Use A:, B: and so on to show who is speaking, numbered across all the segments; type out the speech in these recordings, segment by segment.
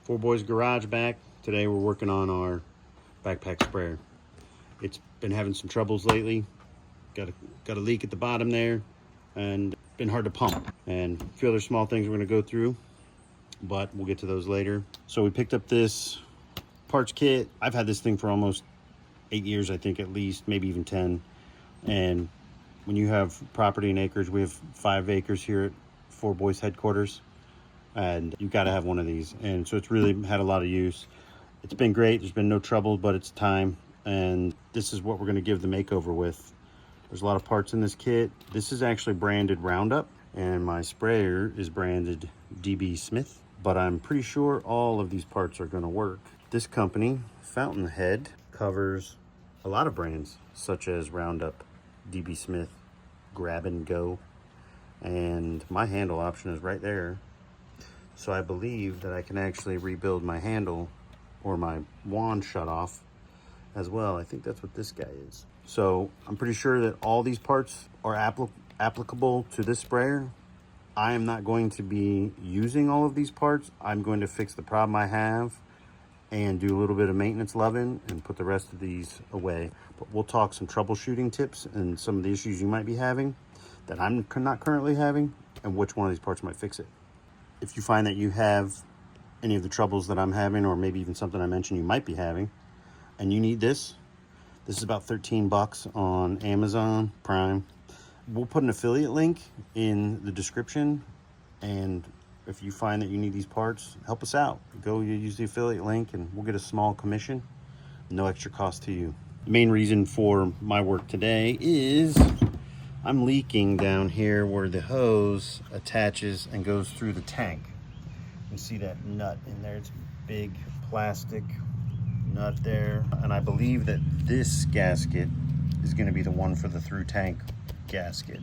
A: Four Boys Garage back. Today we're working on our backpack sprayer. It's been having some troubles lately. Got a leak at the bottom there, and been hard to pump. And a few other small things we're going to go through, but we'll get to those later. So we picked up this parts kit. I've had this thing for almost 8 years, I think, at least, maybe even 10. And when you have property in acres, we have 5 acres here at Four Boys headquarters, and you got to have one of these. And so it's really had a lot of use. It's been great. There's been no trouble, but it's time. And this is what we're going to give the makeover with. There's a lot of parts in this kit. This is actually branded Roundup, and my sprayer is branded DB Smith, but I'm pretty sure all of these parts are going to work. This company, Fountainhead, covers a lot of brands such as Roundup, DB Smith, Grab and Go, and my handle option is right there. So I believe that I can actually rebuild my handle or my wand shut off as well. I think that's what this guy is. So I'm pretty sure that all these parts are applicable to this sprayer. I am not going to be using all of these parts. I'm going to fix the problem I have and do a little bit of maintenance loving and put the rest of these away. But we'll talk some troubleshooting tips and some of the issues you might be having that I'm not currently having, and which one of these parts might fix it. If you find that you have any of the troubles that I'm having, or maybe even something I mentioned you might be having, and you need this is about 13 bucks on Amazon Prime. We'll put an affiliate link in the description, and if you find that you need these parts, help us out. Go use the affiliate link and we'll get a small commission, no extra cost to you. The main reason for my work today is I'm leaking down here where the hose attaches and goes through the tank. You can see that nut in there. It's a big plastic nut there. And I believe that this gasket is going to be the one for the through tank gasket.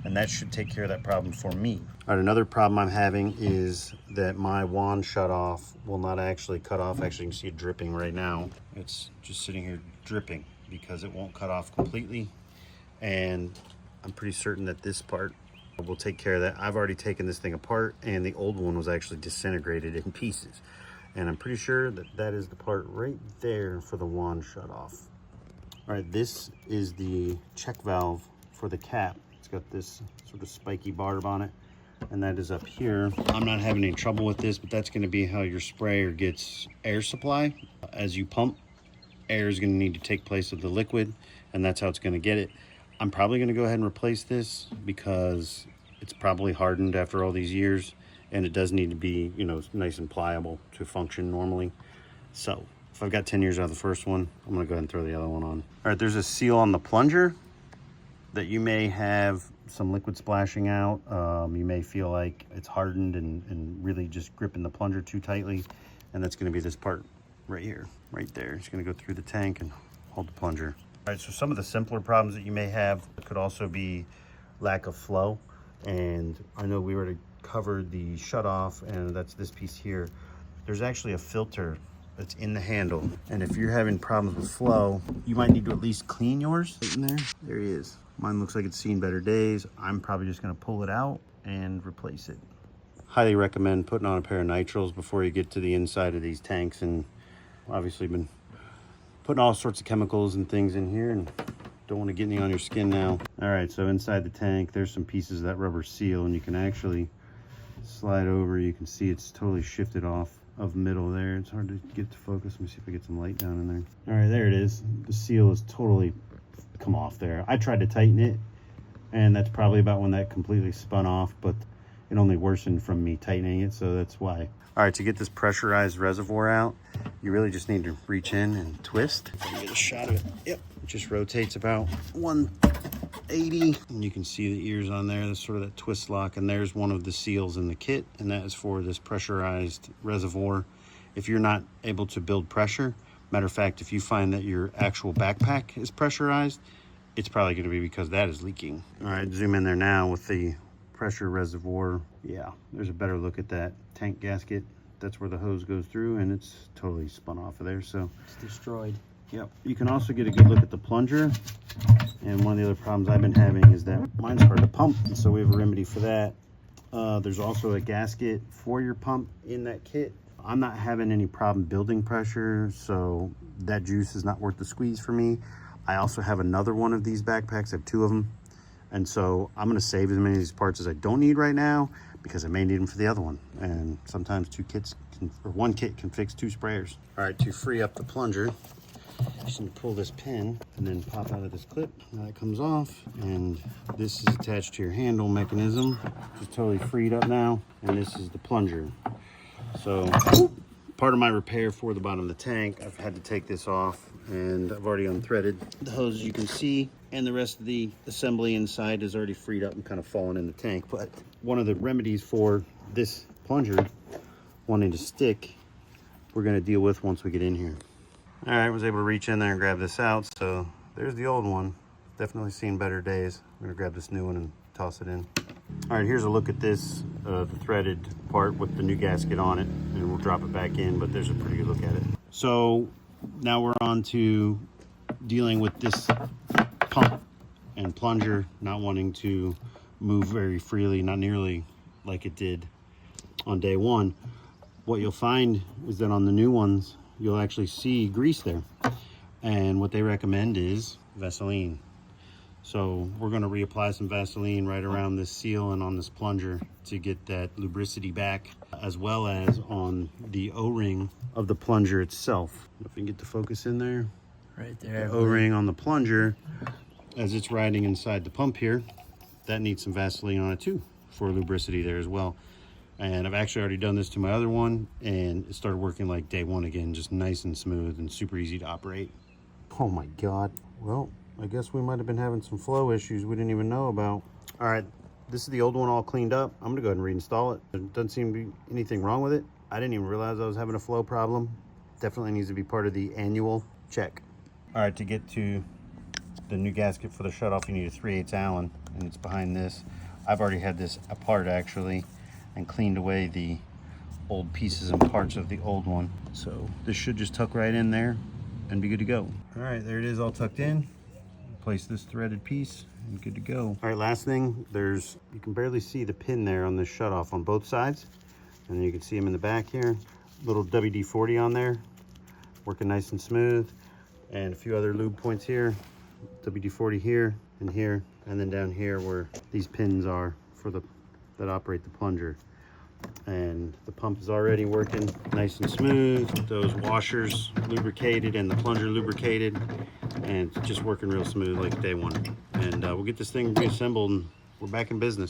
A: And that should take care of that problem for me. All right, another problem I'm having is that my wand shut off will not actually cut off. Actually, you can see it dripping right now. It's just sitting here dripping because it won't cut off completely. And I'm pretty certain that this part will take care of that. I've already taken this thing apart, and the old one was actually disintegrated in pieces. And I'm pretty sure that that is the part right there for the wand shut off. All right, this is the check valve for the cap. It's got this sort of spiky barb on it, and that is up here. I'm not having any trouble with this, but that's going to be how your sprayer gets air supply. As you pump, air is going to need to take place of the liquid, and that's how it's going to get it. I'm probably going to go ahead and replace this because it's probably hardened after all these years, and it does need to be, you know, nice and pliable to function normally. So if I've got 10 years out of the first one, I'm going to go ahead and throw the other one on. All right, there's a seal on the plunger that you may have some liquid splashing out. You may feel like it's hardened and really just gripping the plunger too tightly. And that's gonna be this part right here, right there. It's gonna go through the tank and hold the plunger. All right, so some of the simpler problems that you may have could also be lack of flow. And I know we already covered the shut off, and that's this piece here. There's actually a filter that's in the handle. And if you're having problems with flow, you might need to at least clean yours. Right in there, there he is. Mine looks like it's seen better days. I'm probably just gonna pull it out and replace it. Highly recommend putting on a pair of nitrils before you get to the inside of these tanks. And obviously been putting all sorts of chemicals and things in here, and don't want to get any on your skin now. All right, so inside the tank, there's some pieces of that rubber seal, and you can actually slide over. You can see it's totally shifted off of middle there. It's hard to get to focus. Let me see if I get some light down in there. All right, there it is. The seal is totally come off there. I tried to tighten it, and that's probably about when that completely spun off, but it only worsened from me tightening it, so that's why. All right, to get this pressurized reservoir out, you really just need to reach in and twist. If I can get a shot of it. Yep, it just rotates about 180, and you can see the ears on there. That's sort of that twist lock, and there's one of the seals in the kit, and that is for this pressurized reservoir. If you're not able to build pressure, matter of fact, if you find that your actual backpack is pressurized, it's probably going to be because that is leaking. All right, zoom in there now with the pressure reservoir. Yeah, there's a better look at that tank gasket. That's where the hose goes through, and it's totally spun off of there, so
B: it's destroyed.
A: Yep. You can also get a good look at the plunger, and one of the other problems I've been having is that mine's hard to pump, and so we have a remedy for that. There's also a gasket for your pump in that kit. I'm not having any problem building pressure, so that juice is not worth the squeeze for me. I also have another one of these backpacks. I have 2 of them. And so I'm gonna save as many of these parts as I don't need right now because I may need them for the other one. And sometimes 2 kits can, or 1 kit can fix 2 sprayers. All right, to free up the plunger, just need to pull this pin and then pop out of this clip. Now that comes off, and this is attached to your handle mechanism. It's totally freed up now, and this is the plunger. So part of my repair for the bottom of the tank, I've had to take this off, and I've already unthreaded the hose, as you can see, and the rest of the assembly inside is already freed up and kind of fallen in the tank. But one of the remedies for this plunger wanting to stick, we're going to deal with once we get in here. All right, I was able to reach in there and grab this out. So there's the old one. Definitely seen better days. I'm going to grab this new one and toss it in. All right, here's a look at this, the threaded part with the new gasket on it, and we'll drop it back in, but there's a pretty good look at it. So now we're on to dealing with this pump and plunger not wanting to move very freely, not nearly like it did on day one. What you'll find is that on the new ones, you'll actually see grease there. And what they recommend is Vaseline. So we're going to reapply some Vaseline right around this seal and on this plunger to get that lubricity back, as well as on the O-ring of the plunger itself. If we can get the focus in there.
B: Right there.
A: The O-ring on the plunger, as it's riding inside the pump here, that needs some Vaseline on it too for lubricity there as well. And I've actually already done this to my other one, and it started working like day one again, just nice and smooth and super easy to operate. Oh my God. Well, I guess we might have been having some flow issues we didn't even know about. All right, this is the old one all cleaned up. I'm gonna go ahead and reinstall it. There doesn't seem to be anything wrong with it. I didn't even realize I was having a flow problem. Definitely needs to be part of the annual check. All right, to get to the new gasket for the shutoff, you need a 3/8 Allen, and it's behind this. I've already had this apart actually and cleaned away the old pieces and parts of the old one. So this should just tuck right in there and be good to go. All right, there it is all tucked in. Place this threaded piece and good to go. All right, last thing, you can barely see the pin there on this shutoff on both sides. And you can see them in the back here. Little WD-40 on there, working nice and smooth. And a few other lube points here. WD-40 here, and then down here where these pins are for that operate the plunger. And the pump is already working nice and smooth. Those washers lubricated and the plunger lubricated, and it's just working real smooth like day one. And we'll get this thing reassembled and we're back in business.